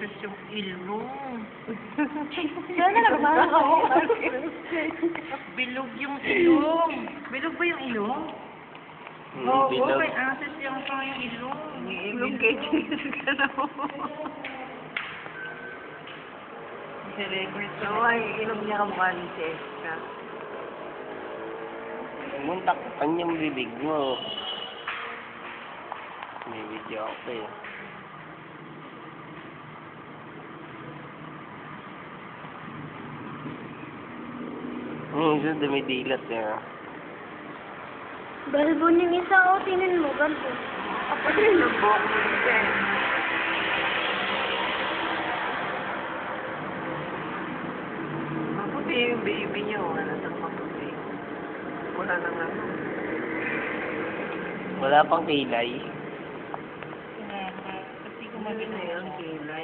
Princess yung ilong. Diyan na naman ako. Bilog yung ilong. Bilog ba yung ilong? Oo, Bilog. may ases yung pang yung ilong. Ilong kay Jesus ka na mo. Celebrate So, ay, ilong niya kamukha ni Jessica. Muntakpan yung bibig mo. May video ako pa eh. Isa dumidilat eh. Galbo yung isa o, tingin mo, galbo. Kapag rin ang buhok mo din. Maputi yung baby niya, wala nang maputi. Wala nang ano. Wala pang kilay. Kasi Ano na yung kilay?